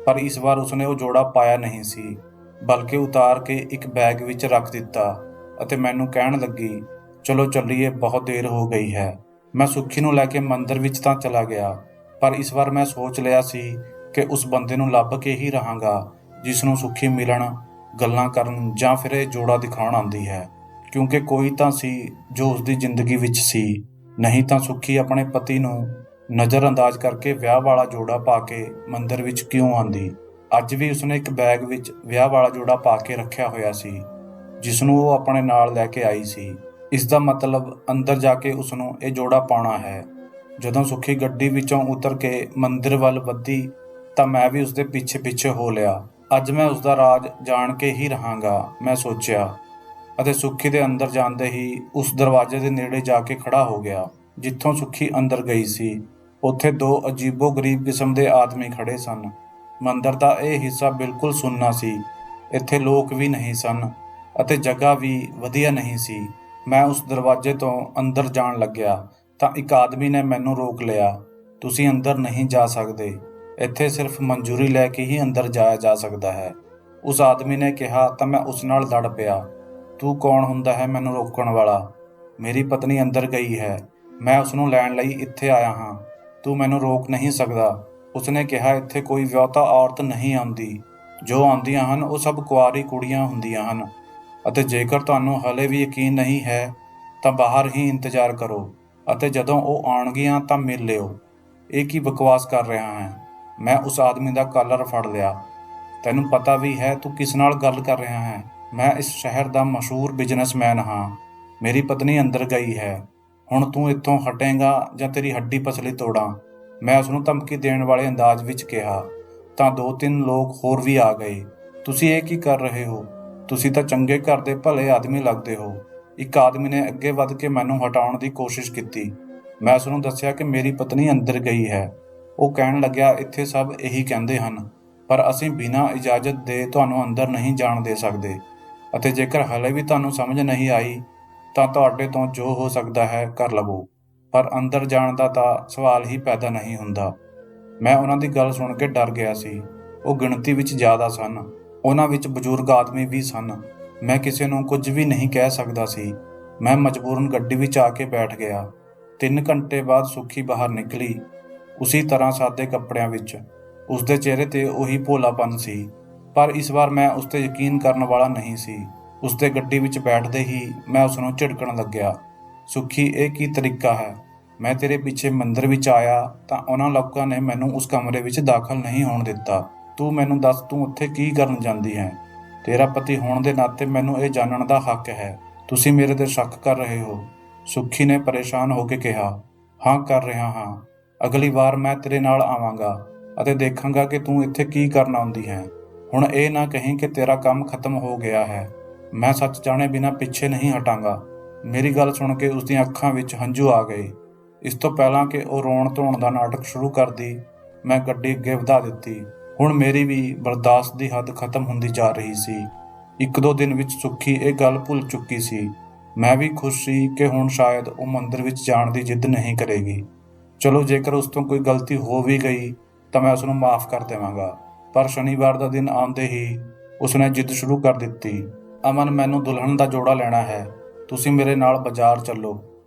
ਪਰ ਇਸ ਵਾਰ ਉਸਨੇ ਉਹ ਜੋੜਾ ਪਾਇਆ ਨਹੀਂ ਸੀ, ਬਲਕਿ ਉਤਾਰ ਕੇ ਇੱਕ ਬੈਗ ਵਿੱਚ ਰੱਖ ਦਿੱਤਾ ਅਤੇ ਮੈਨੂੰ ਕਹਿਣ ਲੱਗੀ, ਚਲੋ ਚੱਲੀਏ, ਬਹੁਤ ਦੇਰ ਹੋ ਗਈ ਹੈ। ਮੈਂ ਸੁੱਖੀ ਨੂੰ ਲੈ ਕੇ ਮੰਦਰ ਵਿੱਚ ਤਾਂ ਚਲਾ ਗਿਆ, ਪਰ ਇਸ ਵਾਰ ਮੈਂ ਸੋਚ ਲਿਆ ਸੀ ਕਿ ਉਸ ਬੰਦੇ ਨੂੰ ਲੱਭ ਕੇ ਹੀ ਰਹਾਂਗਾ ਜਿਸ ਨੂੰ ਸੁੱਖੀ ਮਿਲਣ, ਗੱਲਾਂ ਕਰਨ ਜਾਂ ਫਿਰ ਇਹ ਜੋੜਾ ਦਿਖਾਉਣ ਆਉਂਦੀ ਹੈ, ਕਿਉਂਕਿ ਕੋਈ ਤਾਂ ਸੀ ਜੋ ਉਸਦੀ ਜ਼ਿੰਦਗੀ ਵਿੱਚ ਸੀ, ਨਹੀਂ ਤਾਂ ਸੁੱਖੀ ਆਪਣੇ ਪਤੀ ਨੂੰ ਨਜ਼ਰਅੰਦਾਜ਼ ਕਰਕੇ ਵਿਆਹ ਵਾਲਾ ਜੋੜਾ ਪਾ ਕੇ ਮੰਦਰ ਵਿੱਚ ਕਿਉਂ ਆਉਂਦੀ। ਅੱਜ ਵੀ ਉਸਨੇ ਇੱਕ ਬੈਗ ਵਿੱਚ ਵਿਆਹ ਵਾਲਾ ਜੋੜਾ ਪਾ ਕੇ ਰੱਖਿਆ ਹੋਇਆ ਸੀ ਜਿਸ ਨੂੰ ਉਹ ਆਪਣੇ ਨਾਲ ਲੈ ਕੇ ਆਈ ਸੀ। ਇਸ ਦਾ ਮਤਲਬ ਅੰਦਰ ਜਾ ਕੇ ਉਸਨੂੰ ਇਹ ਜੋੜਾ ਪਾਉਣਾ ਹੈ। ਜਦੋਂ ਸੁੱਖੀ ਗੱਡੀ ਵਿੱਚੋਂ ਉਤਰ ਕੇ ਮੰਦਿਰ ਵੱਲ ਵਧੀ ਤਾਂ ਮੈਂ ਵੀ ਉਸਦੇ ਪਿੱਛੇ ਪਿੱਛੇ ਹੋ ਲਿਆ। ਅੱਜ ਮੈਂ ਉਸਦਾ ਰਾਜ ਜਾਣ ਕੇ ਹੀ ਰਹਾਂਗਾ, ਮੈਂ ਸੋਚਿਆ, ਅਤੇ ਸੁੱਖੀ ਦੇ ਅੰਦਰ ਜਾਂਦੇ ਹੀ ਉਸ ਦਰਵਾਜ਼ੇ ਦੇ ਨੇੜੇ ਜਾ ਕੇ ਖੜਾ ਹੋ ਗਿਆ ਜਿੱਥੋਂ ਸੁੱਖੀ ਅੰਦਰ ਗਈ ਸੀ। ਉੱਥੇ ਦੋ ਅਜੀਬੋ-ਗਰੀਬ ਕਿਸਮ ਦੇ ਆਦਮੀ ਖੜੇ ਸਨ। ਮੰਦਰ ਦਾ ਇਹ ਹਿੱਸਾ ਬਿਲਕੁਲ ਸੁੰਨਾ ਸੀ। ਇੱਥੇ ਲੋਕ ਵੀ ਨਹੀਂ ਸਨ ਅਤੇ ਜਗ੍ਹਾ ਵੀ ਵਧੀਆ ਨਹੀਂ ਸੀ। ਮੈਂ ਉਸ ਦਰਵਾਜ਼ੇ ਤੋਂ ਅੰਦਰ ਜਾਣ ਲੱਗਿਆ ਤਾਂ ਇੱਕ ਆਦਮੀ ਨੇ ਮੈਨੂੰ ਰੋਕ ਲਿਆ। ਤੁਸੀਂ ਅੰਦਰ ਨਹੀਂ ਜਾ ਸਕਦੇ, ਇੱਥੇ ਸਿਰਫ ਮਨਜ਼ੂਰੀ ਲੈ ਕੇ ਹੀ ਅੰਦਰ ਜਾਇਆ ਜਾ ਸਕਦਾ ਹੈ, ਉਸ ਆਦਮੀ ਨੇ ਕਿਹਾ। ਤਾਂ ਮੈਂ ਉਸ ਨਾਲ ਲੜ ਪਿਆ। ਤੂੰ ਕੌਣ ਹੁੰਦਾ ਹੈ ਮੈਨੂੰ ਰੋਕਣ ਵਾਲਾ? ਮੇਰੀ ਪਤਨੀ ਅੰਦਰ ਗਈ ਹੈ, ਮੈਂ ਉਸਨੂੰ ਲੈਣ ਲਈ ਇੱਥੇ ਆਇਆ ਹਾਂ, ਤੂੰ ਮੈਨੂੰ ਰੋਕ ਨਹੀਂ ਸਕਦਾ। ਉਸਨੇ ਕਿਹਾ, ਇੱਥੇ ਕੋਈ ਵਿਆਹੁਤਾ ਔਰਤ ਨਹੀਂ ਆਉਂਦੀ, ਜੋ ਆਉਂਦੀਆਂ ਹਨ ਉਹ ਸਭ ਕੁਆਰੀ ਕੁੜੀਆਂ ਹੁੰਦੀਆਂ ਹਨ, ਅਤੇ ਜੇਕਰ ਤੁਹਾਨੂੰ ਹਲੇ ਵੀ ਯਕੀਨ ਨਹੀਂ ਹੈ ਤਾਂ ਬਾਹਰ ਹੀ ਇੰਤਜ਼ਾਰ ਕਰੋ ਅਤੇ ਜਦੋਂ ਉਹ ਆਉਣਗੀਆਂ ਤਾਂ ਮਿਲ ਲਿਓ। ਇਹ ਕੀ ਬਕਵਾਸ ਕਰ ਰਿਹਾ ਹੈ? ਮੈਂ ਉਸ ਆਦਮੀ ਦਾ ਕਾਲਰ ਫੜ ਲਿਆ। ਤੈਨੂੰ ਪਤਾ ਵੀ ਹੈ ਤੂੰ ਕਿਸ ਨਾਲ ਗੱਲ ਕਰ ਰਿਹਾ ਹੈ? ਮੈਂ ਇਸ ਸ਼ਹਿਰ ਦਾ ਮਸ਼ਹੂਰ ਬਿਜ਼ਨਸਮੈਨ ਹਾਂ। ਮੇਰੀ ਪਤਨੀ ਅੰਦਰ ਗਈ ਹੈ, ਹੁਣ ਤੂੰ ਇੱਥੋਂ ਹਟੇਂਗਾ ਜਾਂ ਤੇਰੀ ਹੱਡੀ ਪਸਲੀ ਤੋੜਾਂ? ਮੈਂ ਉਸਨੂੰ ਧਮਕੀ ਦੇਣ ਵਾਲੇ ਅੰਦਾਜ਼ ਵਿੱਚ ਕਿਹਾ। ਤਾਂ 2-3 ਲੋਕ ਹੋਰ ਵੀ ਆ ਗਏ। ਤੁਸੀਂ ਇਹ ਕੀ ਕਰ ਰਹੇ ਹੋ? ਤੁਸੀਂ ਤਾਂ ਚੰਗੇ ਘਰ ਦੇ ਭਲੇ ਆਦਮੀ ਲੱਗਦੇ ਹੋ। ਇੱਕ ਆਦਮੀ ਨੇ ਅੱਗੇ ਵੱਧ ਕੇ ਮੈਨੂੰ ਹਟਾਉਣ ਦੀ ਕੋਸ਼ਿਸ਼ ਕੀਤੀ। ਮੈਂ ਉਸਨੂੰ ਦੱਸਿਆ ਕਿ ਮੇਰੀ ਪਤਨੀ ਅੰਦਰ ਗਈ ਹੈ। ਉਹ ਕਹਿਣ ਲੱਗਿਆ, ਇੱਥੇ ਸਭ ਇਹੀ ਕਹਿੰਦੇ ਹਨ, ਪਰ ਅਸੀਂ ਬਿਨਾਂ ਇਜਾਜ਼ਤ ਦੇ ਤੁਹਾਨੂੰ ਅੰਦਰ ਨਹੀਂ ਜਾਣ ਦੇ ਸਕਦੇ, ਅਤੇ ਜੇਕਰ ਹਲੇ ਵੀ ਤੁਹਾਨੂੰ ਸਮਝ ਨਹੀਂ ਆਈ ਤਾਂ ਤੁਹਾਡੇ ਤੋਂ ਜੋ ਹੋ ਸਕਦਾ ਹੈ ਕਰ ਲਵੋ, ਪਰ ਅੰਦਰ ਜਾਣ ਦਾ ਤਾਂ ਸਵਾਲ ਹੀ ਪੈਦਾ ਨਹੀਂ ਹੁੰਦਾ। ਮੈਂ ਉਹਨਾਂ ਦੀ ਗੱਲ ਸੁਣ ਕੇ ਡਰ ਗਿਆ ਸੀ। ਉਹ ਗਿਣਤੀ ਵਿੱਚ ਜ਼ਿਆਦਾ ਸਨ, ਉਹਨਾਂ ਵਿੱਚ ਬਜ਼ੁਰਗ ਆਦਮੀ ਵੀ ਸਨ। ਮੈਂ ਕਿਸੇ ਨੂੰ ਕੁਝ ਵੀ ਨਹੀਂ ਕਹਿ ਸਕਦਾ ਸੀ। ਮੈਂ ਮਜਬੂਰਨ ਗੱਡੀ ਵਿੱਚ ਆ ਕੇ ਬੈਠ ਗਿਆ। 3 ਘੰਟੇ ਬਾਅਦ ਸੁੱਖੀ ਬਾਹਰ ਨਿਕਲੀ, ਉਸੇ ਤਰ੍ਹਾਂ ਸਾਦੇ ਕੱਪੜਿਆਂ ਵਿੱਚ। ਉਸਦੇ ਚਿਹਰੇ 'ਤੇ ਉਹੀ ਭੋਲਾਪਨ ਸੀ, ਪਰ ਇਸ ਵਾਰ ਮੈਂ ਉਸ 'ਤੇ ਯਕੀਨ ਕਰਨ ਵਾਲਾ ਨਹੀਂ ਸੀ। ਉਸਦੇ ਗੱਡੀ ਵਿੱਚ ਬੈਠਦੇ ਹੀ ਮੈਂ ਉਸਨੂੰ ਝਿੜਕਣ ਲੱਗਿਆ। ਸੁੱਖੀ, ਇਹ ਕੀ ਤਰੀਕਾ ਹੈ? ਮੈਂ ਤੇਰੇ ਪਿੱਛੇ ਮੰਦਰ ਵਿੱਚ ਆਇਆ ਤਾਂ ਉਹਨਾਂ ਲੋਕਾਂ ਨੇ ਮੈਨੂੰ ਉਸ ਕਮਰੇ ਵਿੱਚ ਦਾਖਲ ਨਹੀਂ ਹੋਣ ਦਿੱਤਾ। ਤੂੰ ਮੈਨੂੰ ਦੱਸ, ਤੂੰ ਉੱਥੇ ਕੀ ਕਰਨ ਜਾਂਦੀ ਹੈ? ਤੇਰਾ ਪਤੀ ਹੋਣ ਦੇ ਨਾਤੇ ਮੈਨੂੰ ਇਹ ਜਾਣਨ ਦਾ ਹੱਕ ਹੈ। ਤੁਸੀਂ ਮੇਰੇ 'ਤੇ ਸ਼ੱਕ ਕਰ ਰਹੇ ਹੋ? ਸੁੱਖੀ ਨੇ ਪਰੇਸ਼ਾਨ ਹੋ ਕੇ ਕਿਹਾ। ਹਾਂ, ਕਰ ਰਿਹਾ ਹਾਂ। ਅਗਲੀ ਵਾਰ ਮੈਂ ਤੇਰੇ ਨਾਲ ਆਵਾਂਗਾ ਅਤੇ ਦੇਖਾਂਗਾ ਕਿ ਤੂੰ ਇੱਥੇ ਕੀ ਕਰਨ ਆਉਂਦੀ ਹੈ। ਹੁਣ ਇਹ ਨਾ ਕਹੀਂ ਕਿ ਤੇਰਾ ਕੰਮ ਖਤਮ ਹੋ ਗਿਆ ਹੈ। ਮੈਂ ਸੱਚ ਜਾਣੇ ਬਿਨਾਂ ਪਿੱਛੇ ਨਹੀਂ ਹਟਾਂਗਾ। ਮੇਰੀ ਗੱਲ ਸੁਣ ਕੇ ਉਸਦੀਆਂ ਅੱਖਾਂ ਵਿੱਚ ਹੰਝੂ ਆ ਗਏ। ਇਸ ਤੋਂ ਪਹਿਲਾਂ ਕਿ ਉਹ ਰੋਣ ਧੋਣ ਦਾ ਨਾਟਕ ਸ਼ੁਰੂ ਕਰਦੀ, ਮੈਂ ਗੱਡੀ ਅੱਗੇ ਵਧਾ ਦਿੱਤੀ। ਹੁਣ ਮੇਰੀ ਵੀ ਬਰਦਾਸ਼ਤ ਦੀ ਹੱਦ ਖਤਮ ਹੁੰਦੀ ਜਾ ਰਹੀ ਸੀ। 1-2 ਦਿਨ ਵਿੱਚ ਸੁੱਖੀ ਇਹ ਗੱਲ ਭੁੱਲ ਚੁੱਕੀ ਸੀ। ਮੈਂ ਵੀ ਖੁਸ਼ ਸੀ ਕਿ ਹੁਣ ਸ਼ਾਇਦ ਉਹ ਮੰਦਿਰ ਵਿੱਚ ਜਾਣ ਦੀ ਜਿੱਦ ਨਹੀਂ ਕਰੇਗੀ। ਚਲੋ, ਜੇਕਰ ਉਸ ਤੋਂ ਕੋਈ ਗਲਤੀ ਹੋ ਵੀ ਗਈ ਤਾਂ ਮੈਂ ਉਸਨੂੰ ਮਾਫ਼ ਕਰ ਦੇਵਾਂਗਾ। ਪਰ ਸ਼ਨੀਵਾਰ ਦਾ ਦਿਨ ਆਉਂਦੇ ਹੀ ਉਸਨੇ ਜਿੱਦ ਸ਼ੁਰੂ ਕਰ ਦਿੱਤੀ। ਅਮਨ, ਮੈਨੂੰ ਦੁਲਹਨ ਦਾ ਜੋੜਾ ਲੈਣਾ ਹੈ। ਤੁਸੀਂ ਮੇਰੇ ਨਾਲ ਬਾਜ਼ਾਰ ਚੱਲੋ।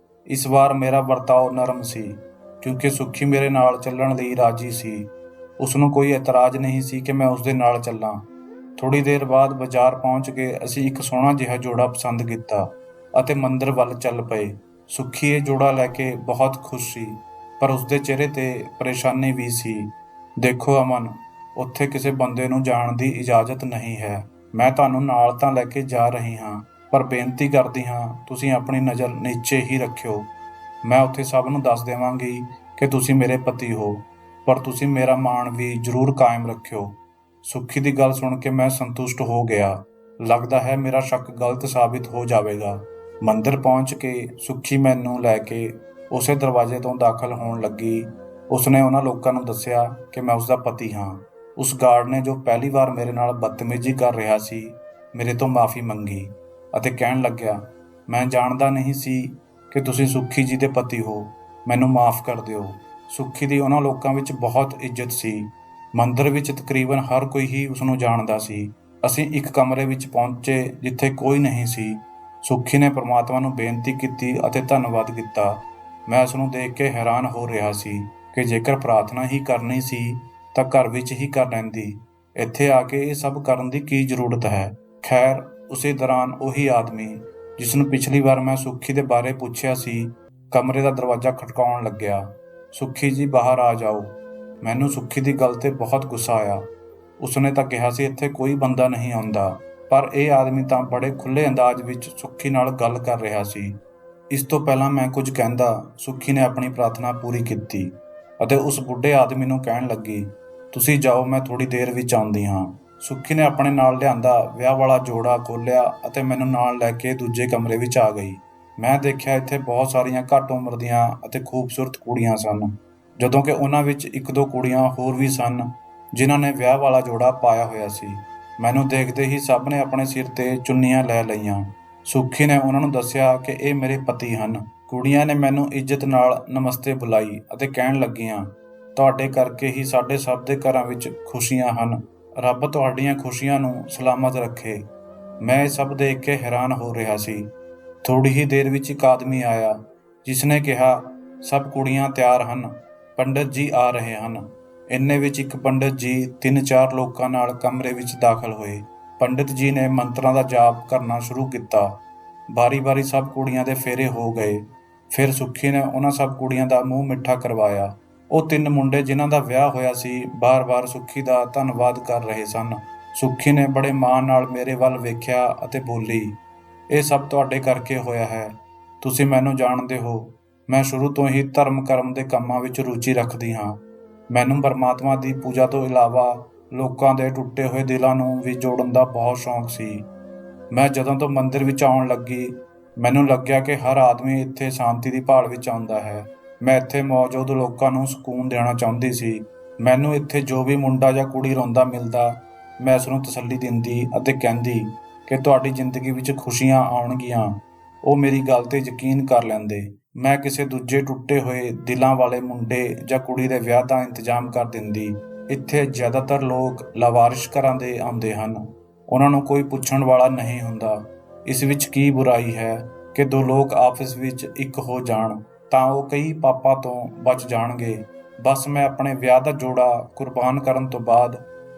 ਇਸ ਵਾਰ ਮੇਰਾ ਵਰਤਾਓ ਨਰਮ ਸੀ, ਕਿਉਂਕਿ ਸੁੱਖੀ ਮੇਰੇ ਨਾਲ ਚੱਲਣ ਲਈ ਰਾਜ਼ੀ ਸੀ। ਉਸਨੂੰ ਕੋਈ ਇਤਰਾਜ਼ ਨਹੀਂ ਸੀ ਕਿ ਮੈਂ ਉਸਦੇ ਨਾਲ ਚੱਲਾਂ। ਥੋੜ੍ਹੀ ਦੇਰ ਬਾਅਦ ਬਾਜ਼ਾਰ ਪਹੁੰਚ ਕੇ ਅਸੀਂ ਇੱਕ ਸੋਹਣਾ ਜਿਹਾ ਜੋੜਾ ਪਸੰਦ ਕੀਤਾ ਅਤੇ ਮੰਦਿਰ ਵੱਲ ਚੱਲ ਪਏ। ਸੁੱਖੀ ਇਹ ਜੋੜਾ ਲੈ ਕੇ ਬਹੁਤ ਖੁਸ਼ ਸੀ, ਪਰ ਉਸਦੇ ਚਿਹਰੇ 'ਤੇ ਪਰੇਸ਼ਾਨੀ ਵੀ ਸੀ। ਦੇਖੋ ਅਮਨ, ਉੱਥੇ ਕਿਸੇ ਬੰਦੇ ਨੂੰ ਜਾਣ ਦੀ ਇਜਾਜ਼ਤ ਨਹੀਂ ਹੈ। ਮੈਂ ਤੁਹਾਨੂੰ ਨਾਲ ਤਾਂ ਲੈ ਕੇ ਜਾ ਰਹੀ ਹਾਂ, ਪਰ ਬੇਨਤੀ ਕਰਦੀ ਹਾਂ ਤੁਸੀਂ ਆਪਣੀ ਨਜ਼ਰ ਨੀਚੇ ਹੀ ਰੱਖਿਓ। ਮੈਂ ਉੱਥੇ ਸਭ ਨੂੰ ਦੱਸ ਦੇਵਾਂਗੀ ਕਿ ਤੁਸੀਂ ਮੇਰੇ ਪਤੀ ਹੋ, ਪਰ ਤੁਸੀਂ ਮੇਰਾ ਮਾਣ ਵੀ ਜ਼ਰੂਰ ਕਾਇਮ ਰੱਖਿਓ। ਸੁੱਖੀ ਦੀ ਗੱਲ ਸੁਣ ਕੇ ਮੈਂ ਸੰਤੁਸ਼ਟ ਹੋ ਗਿਆ। ਲੱਗਦਾ ਹੈ ਮੇਰਾ ਸ਼ੱਕ ਗਲਤ ਸਾਬਿਤ ਹੋ ਜਾਵੇਗਾ। ਮੰਦਿਰ ਪਹੁੰਚ ਕੇ ਸੁੱਖੀ ਮੈਨੂੰ ਲੈ ਕੇ ਉਸੇ ਦਰਵਾਜ਼ੇ ਤੋਂ ਦਾਖਲ ਹੋਣ ਲੱਗੀ। ਉਸਨੇ ਉਹਨਾਂ ਲੋਕਾਂ ਨੂੰ ਦੱਸਿਆ ਕਿ ਮੈਂ ਉਸਦਾ ਪਤੀ ਹਾਂ। ਉਸ ਗਾਰਡ ਨੇ, ਜੋ ਪਹਿਲੀ ਵਾਰ ਮੇਰੇ ਨਾਲ ਬਦਤਮੀਜ਼ੀ ਕਰ ਰਿਹਾ ਸੀ, ਮੇਰੇ ਤੋਂ ਮਾਫ਼ੀ ਮੰਗੀ ਅਤੇ ਕਹਿਣ ਲੱਗਿਆ, ਮੈਂ ਜਾਣਦਾ ਨਹੀਂ ਸੀ ਕਿ ਤੁਸੀਂ ਸੁੱਖੀ ਜੀ ਦੇ ਪਤੀ ਹੋ। ਮੈਨੂੰ ਮਾਫ਼ ਕਰ ਦਿਓ। ਸੁੱਖੀ ਦੀ ਉਹਨਾਂ ਲੋਕਾਂ ਵਿੱਚ ਬਹੁਤ ਇੱਜ਼ਤ ਸੀ। ਮੰਦਿਰ ਵਿੱਚ ਤਕਰੀਬਨ ਹਰ ਕੋਈ ਹੀ ਉਸਨੂੰ ਜਾਣਦਾ ਸੀ। ਅਸੀਂ ਇੱਕ ਕਮਰੇ ਵਿੱਚ ਪਹੁੰਚੇ ਜਿੱਥੇ ਕੋਈ ਨਹੀਂ ਸੀ। ਸੁੱਖੀ ਨੇ ਪਰਮਾਤਮਾ ਨੂੰ ਬੇਨਤੀ ਕੀਤੀ ਅਤੇ ਧੰਨਵਾਦ ਕੀਤਾ। ਮੈਂ ਉਸਨੂੰ ਦੇਖ ਕੇ ਹੈਰਾਨ ਹੋ ਰਿਹਾ ਸੀ ਕਿ ਜੇਕਰ ਪ੍ਰਾਰਥਨਾ ਹੀ ਕਰਨੀ ਸੀ ਤਾਂ ਘਰ ਵਿੱਚ ਹੀ ਕਰ ਲੈਂਦੀ। ਇੱਥੇ ਆ ਕੇ ਇਹ ਸਭ ਕਰਨ ਦੀ ਕੀ ਜ਼ਰੂਰਤ ਹੈ। ਖੈਰ, ਉਸੇ ਦੌਰਾਨ ਉਹੀ ਆਦਮੀ ਜਿਸ ਨੂੰ ਪਿਛਲੀ ਵਾਰ ਮੈਂ ਸੁੱਖੀ ਦੇ ਬਾਰੇ ਪੁੱਛਿਆ ਸੀ, ਕਮਰੇ ਦਾ ਦਰਵਾਜ਼ਾ ਖਟਕਾਉਣ ਲੱਗਿਆ। ਸੁੱਖੀ ਜੀ, ਬਾਹਰ ਆ ਜਾਓ। ਮੈਨੂੰ ਸੁੱਖੀ ਦੀ ਗੱਲ 'ਤੇ ਬਹੁਤ ਗੁੱਸਾ ਆਇਆ। ਉਸਨੇ ਤਾਂ ਕਿਹਾ ਸੀ ਇੱਥੇ ਕੋਈ ਬੰਦਾ ਨਹੀਂ ਆਉਂਦਾ, ਪਰ ਇਹ ਆਦਮੀ ਤਾਂ ਬੜੇ ਖੁੱਲ੍ਹੇ ਅੰਦਾਜ਼ ਵਿੱਚ ਸੁੱਖੀ ਨਾਲ ਗੱਲ ਕਰ ਰਿਹਾ ਸੀ। ਇਸ ਤੋਂ ਪਹਿਲਾਂ ਮੈਂ ਕੁਝ ਕਹਿੰਦਾ, ਸੁੱਖੀ ਨੇ ਆਪਣੀ ਪ੍ਰਾਰਥਨਾ ਪੂਰੀ ਕੀਤੀ ਅਤੇ ਉਸ ਬੁੱਢੇ ਆਦਮੀ ਨੂੰ ਕਹਿਣ ਲੱਗੀ, ਤੁਸੀਂ ਜਾਓ, ਮੈਂ ਥੋੜ੍ਹੀ ਦੇਰ ਵਿੱਚ ਆਉਂਦੀ ਹਾਂ। ਸੁੱਖੀ ਨੇ ਆਪਣੇ ਨਾਲ ਲਿਆਂਦਾ ਵਿਆਹ ਵਾਲਾ ਜੋੜਾ ਖੋਲ੍ਹਿਆ ਅਤੇ ਮੈਨੂੰ ਨਾਲ ਲੈ ਕੇ ਦੂਜੇ ਕਮਰੇ ਵਿੱਚ ਆ ਗਈ। ਮੈਂ ਦੇਖਿਆ ਇੱਥੇ ਬਹੁਤ ਸਾਰੀਆਂ ਘੱਟ ਉਮਰ ਦੀਆਂ ਅਤੇ ਖੂਬਸੂਰਤ ਕੁੜੀਆਂ ਸਨ, ਜਦੋਂ ਕਿ ਉਹਨਾਂ ਵਿੱਚ 1-2 ਕੁੜੀਆਂ ਹੋਰ ਵੀ ਸਨ ਜਿਨ੍ਹਾਂ ਨੇ ਵਿਆਹ ਵਾਲਾ ਜੋੜਾ ਪਾਇਆ ਹੋਇਆ ਸੀ। ਮੈਨੂੰ ਦੇਖਦੇ ਹੀ ਸਭ ਨੇ ਆਪਣੇ ਸਿਰ 'ਤੇ ਚੁੰਨੀਆਂ ਲੈ ਲਈਆਂ। ਸੁੱਖੀ ਨੇ ਉਹਨਾਂ ਨੂੰ ਦੱਸਿਆ ਕਿ ਇਹ ਮੇਰੇ ਪਤੀ ਹਨ। ਕੁੜੀਆਂ ਨੇ ਮੈਨੂੰ ਇੱਜ਼ਤ ਨਾਲ ਨਮਸਤੇ ਬੁਲਾਈ ਅਤੇ ਕਹਿਣ ਲੱਗੀਆਂ, ਤੁਹਾਡੇ ਕਰਕੇ ਹੀ ਸਾਡੇ ਸਭ ਦੇ ਘਰਾਂ ਵਿੱਚ ਖੁਸ਼ੀਆਂ ਹਨ। ਰੱਬ ਤੁਹਾਡੀਆਂ ਖੁਸ਼ੀਆਂ ਨੂੰ ਸਲਾਮਤ ਰੱਖੇ। ਮੈਂ ਇਹ ਸਭ ਦੇਖ ਕੇ ਹੈਰਾਨ ਹੋ ਰਿਹਾ ਸੀ। ਥੋੜ੍ਹੀ ਹੀ ਦੇਰ ਵਿੱਚ ਇੱਕ ਆਦਮੀ ਆਇਆ ਜਿਸ ਨੇ ਕਿਹਾ, ਸਭ ਕੁੜੀਆਂ ਤਿਆਰ ਹਨ, ਪੰਡਿਤ ਜੀ ਆ ਰਹੇ ਹਨ। ਇੰਨੇ ਵਿੱਚ ਇੱਕ ਪੰਡਿਤ ਜੀ 3-4 ਲੋਕਾਂ ਨਾਲ ਕਮਰੇ ਵਿੱਚ ਦਾਖਲ ਹੋਏ। ਪੰਡਿਤ ਜੀ ਨੇ ਮੰਤਰਾਂ ਦਾ ਜਾਪ ਕਰਨਾ ਸ਼ੁਰੂ ਕੀਤਾ। ਵਾਰੀ-ਵਾਰੀ ਸਭ ਕੁੜੀਆਂ ਦੇ ਫੇਰੇ ਹੋ ਗਏ। ਫਿਰ ਸੁੱਖੀ ਨੇ ਉਹਨਾਂ ਸਭ ਕੁੜੀਆਂ ਦਾ ਮੂੰਹ ਮਿੱਠਾ ਕਰਵਾਇਆ। ਉਹ 3 ਮੁੰਡੇ ਜਿਨ੍ਹਾਂ ਦਾ ਵਿਆਹ ਹੋਇਆ ਸੀ, ਬਾਰ-ਬਾਰ ਸੁੱਖੀ ਦਾ ਧੰਨਵਾਦ ਕਰ ਰਹੇ ਸਨ। ਸੁੱਖੀ ਨੇ ਬੜੇ ਮਾਣ ਨਾਲ ਮੇਰੇ ਵੱਲ ਵੇਖਿਆ ਅਤੇ ਬੋਲੀ, ਇਹ ਸਭ ਤੁਹਾਡੇ ਕਰਕੇ ਹੋਇਆ ਹੈ। ਤੁਸੀਂ ਮੈਨੂੰ ਜਾਣਦੇ ਹੋ, ਮੈਂ ਸ਼ੁਰੂ ਤੋਂ ਹੀ ਧਰਮ ਕਰਮ ਦੇ ਕੰਮਾਂ ਵਿੱਚ ਰੁਚੀ ਰੱਖਦੀ ਹਾਂ। ਮੈਨੂੰ ਪਰਮਾਤਮਾ ਦੀ ਪੂਜਾ ਤੋਂ ਇਲਾਵਾ ਲੋਕਾਂ ਦੇ ਟੁੱਟੇ ਹੋਏ ਦਿਲਾਂ ਨੂੰ ਵੀ ਜੋੜਨ ਦਾ ਬਹੁਤ ਸ਼ੌਂਕ ਸੀ। ਮੈਂ ਜਦੋਂ ਤੋਂ ਮੰਦਿਰ ਵਿੱਚ ਆਉਣ ਲੱਗੀ, ਮੈਨੂੰ ਲੱਗਿਆ ਕਿ ਹਰ ਆਦਮੀ ਇੱਥੇ ਸ਼ਾਂਤੀ ਦੀ ਭਾਲ ਵਿੱਚ ਆਉਂਦਾ ਹੈ। ਮੈਂ ਇੱਥੇ ਮੌਜੂਦ ਲੋਕਾਂ ਨੂੰ ਸਕੂਨ ਦੇਣਾ ਚਾਹੁੰਦੀ ਸੀ। ਮੈਨੂੰ ਇੱਥੇ ਜੋ ਵੀ ਮੁੰਡਾ ਜਾਂ ਕੁੜੀ ਰੋਂਦਾ ਮਿਲਦਾ, ਮੈਂ ਉਸ ਨੂੰ ਤਸੱਲੀ ਦਿੰਦੀ ਅਤੇ ਕਹਿੰਦੀ ਕਿ ਤੁਹਾਡੀ ਜ਼ਿੰਦਗੀ ਵਿੱਚ ਖੁਸ਼ੀਆਂ ਆਉਣਗੀਆਂ। ਉਹ ਮੇਰੀ ਗੱਲ 'ਤੇ ਯਕੀਨ ਕਰ ਲੈਂਦੇ। ਮੈਂ ਕਿਸੇ ਦੂਜੇ ਟੁੱਟੇ ਹੋਏ ਦਿਲਾਂ ਵਾਲੇ ਮੁੰਡੇ ਜਾਂ ਕੁੜੀ ਦੇ ਵਿਆਹ ਦਾ ਇੰਤਜ਼ਾਮ ਕਰ ਦਿੰਦੀ। ਇੱਥੇ ਜ਼ਿਆਦਾਤਰ ਲੋਕ ਲਾਵਾਰਿਸ ਘਰਾਂ ਦੇ ਆਉਂਦੇ ਹਨ। ਉਹਨਾਂ ਨੂੰ ਕੋਈ ਪੁੱਛਣ ਵਾਲਾ ਨਹੀਂ ਹੁੰਦਾ। ਇਸ ਵਿੱਚ ਕੀ ਬੁਰਾਈ ਹੈ ਕਿ 2 ਲੋਕ ਆਪਸ ਵਿੱਚ ਇੱਕ ਹੋ ਜਾਣ ਤਾਂ ਉਹ ਕਈ ਪਾਪਾਂ ਤੋਂ ਬਚ ਜਾਣਗੇ। ਬਸ ਮੈਂ ਆਪਣੇ ਵਿਆਹ ਦਾ ਜੋੜਾ ਕੁਰਬਾਨ ਕਰਨ ਤੋਂ ਬਾਅਦ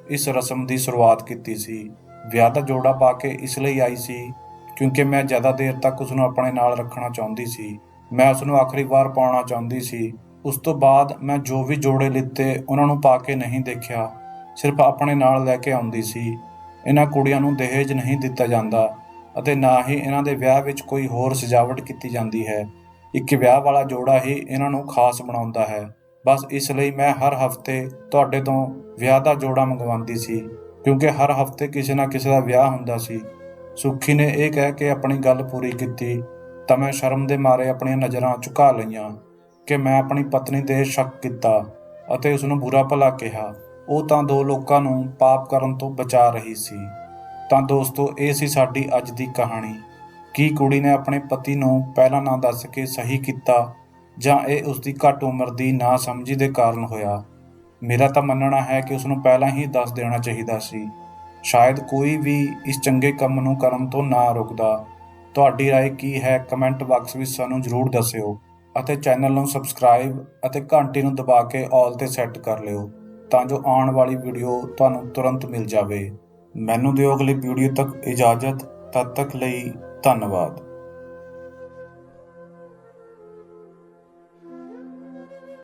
ਇਸ ਰਸਮ ਦੀ ਸ਼ੁਰੂਆਤ ਕੀਤੀ ਸੀ। ਵਿਆਹ ਦਾ ਜੋੜਾ ਪਾ ਕੇ ਇਸ ਲਈ ਆਈ ਸੀ ਕਿਉਂਕਿ ਮੈਂ ਜ਼ਿਆਦਾ ਦੇਰ ਤੱਕ ਉਸਨੂੰ ਆਪਣੇ ਨਾਲ ਰੱਖਣਾ ਚਾਹੁੰਦੀ ਸੀ। ਮੈਂ ਉਸਨੂੰ ਆਖਰੀ ਵਾਰ ਪਾਉਣਾ ਚਾਹੁੰਦੀ ਸੀ। ਉਸ ਤੋਂ ਬਾਅਦ ਮੈਂ ਜੋ ਵੀ ਜੋੜੇ ਲਿੱਤੇ ਉਹਨਾਂ ਨੂੰ ਪਾ ਕੇ ਨਹੀਂ ਦੇਖਿਆ, ਸਿਰਫ ਆਪਣੇ ਨਾਲ ਲੈ ਕੇ ਆਉਂਦੀ ਸੀ। ਇਹਨਾਂ ਕੁੜੀਆਂ ਨੂੰ ਦਹੇਜ ਨਹੀਂ ਦਿੱਤਾ ਜਾਂਦਾ ਅਤੇ ਨਾ ਹੀ ਇਹਨਾਂ ਦੇ ਵਿਆਹ ਵਿੱਚ ਕੋਈ ਹੋਰ ਸਜਾਵਟ ਕੀਤੀ ਜਾਂਦੀ ਹੈ। ਇੱਕ ਵਿਆਹ ਵਾਲਾ ਜੋੜਾ ਹੀ ਇਹਨਾਂ ਨੂੰ ਖਾਸ ਬਣਾਉਂਦਾ ਹੈ। ਬਸ ਇਸ ਲਈ ਮੈਂ ਹਰ ਹਫ਼ਤੇ ਤੁਹਾਡੇ ਤੋਂ ਵਿਆਹ ਦਾ ਜੋੜਾ ਮੰਗਵਾਉਂਦੀ ਸੀ, ਕਿਉਂਕਿ ਹਰ ਹਫ਼ਤੇ ਕਿਸੇ ਨਾ ਕਿਸੇ ਦਾ ਵਿਆਹ ਹੁੰਦਾ ਸੀ। ਸੁੱਖੀ ਨੇ ਇਹ ਕਹਿ ਕੇ ਆਪਣੀ ਗੱਲ ਪੂਰੀ ਕੀਤੀ ਤਾਂ ਮੈਂ ਸ਼ਰਮ ਦੇ ਮਾਰੇ ਆਪਣੀਆਂ ਨਜ਼ਰਾਂ ਝੁਕਾ ਲਈਆਂ ਕਿ ਮੈਂ ਆਪਣੀ ਪਤਨੀ 'ਤੇ ਸ਼ੱਕ ਕੀਤਾ ਅਤੇ ਉਸ ਨੂੰ ਬੁਰਾ ਭਲਾ ਕਿਹਾ, ਉਹ ਤਾਂ ਦੋ ਲੋਕਾਂ ਨੂੰ ਪਾਪ ਕਰਨ ਤੋਂ ਬਚਾ ਰਹੀ ਸੀ। ਤਾਂ ਦੋਸਤੋ, ਇਹ ਸੀ ਸਾਡੀ ਅੱਜ ਦੀ ਕਹਾਣੀ। ਕੀ ਕੁੜੀ ਨੇ ਆਪਣੇ ਪਤੀ ਨੂੰ ਪਹਿਲਾਂ ਨਾ ਦੱਸ ਕੇ ਸਹੀ ਕੀਤਾ, ਜਾਂ ਇਹ ਉਸਦੀ ਘੱਟ ਉਮਰ ਦੀ ਨਾਸਮਝੀ ਦੇ ਕਾਰਨ ਹੋਇਆ? ਮੇਰਾ ਤਾਂ ਮੰਨਣਾ ਹੈ ਕਿ ਉਸਨੂੰ ਪਹਿਲਾਂ ਹੀ ਦੱਸ ਦੇਣਾ ਚਾਹੀਦਾ ਸੀ। ਸ਼ਾਇਦ ਕੋਈ ਵੀ ਇਸ ਚੰਗੇ ਕੰਮ ਨੂੰ ਕਰਨ ਤੋਂ ਨਾ ਰੁਕਦਾ। ਤੁਹਾਡੀ ਰਾਏ ਕੀ ਹੈ? ਕਮੈਂਟ ਬਾਕਸ ਵਿੱਚ ਸਾਨੂੰ ਜ਼ਰੂਰ ਦੱਸਿਓ, ਅਤੇ ਚੈਨਲ ਨੂੰ ਸਬਸਕ੍ਰਾਈਬ ਅਤੇ ਘੰਟੀ ਨੂੰ ਦਬਾ ਕੇ ਆਲ 'ਤੇ ਸੈੱਟ ਕਰ ਲਿਓ, ਤਾਂ ਜੋ ਆਉਣ ਵਾਲੀ ਵੀਡੀਓ ਤੁਹਾਨੂੰ ਤੁਰੰਤ ਮਿਲ ਜਾਵੇ। ਮੈਨੂੰ ਦਿਓ ਅਗਲੀ ਵੀਡੀਓ ਤੱਕ ਇਜਾਜ਼ਤ। ਤਦ ਤੱਕ ਲਈ ਧੰਨਵਾਦ।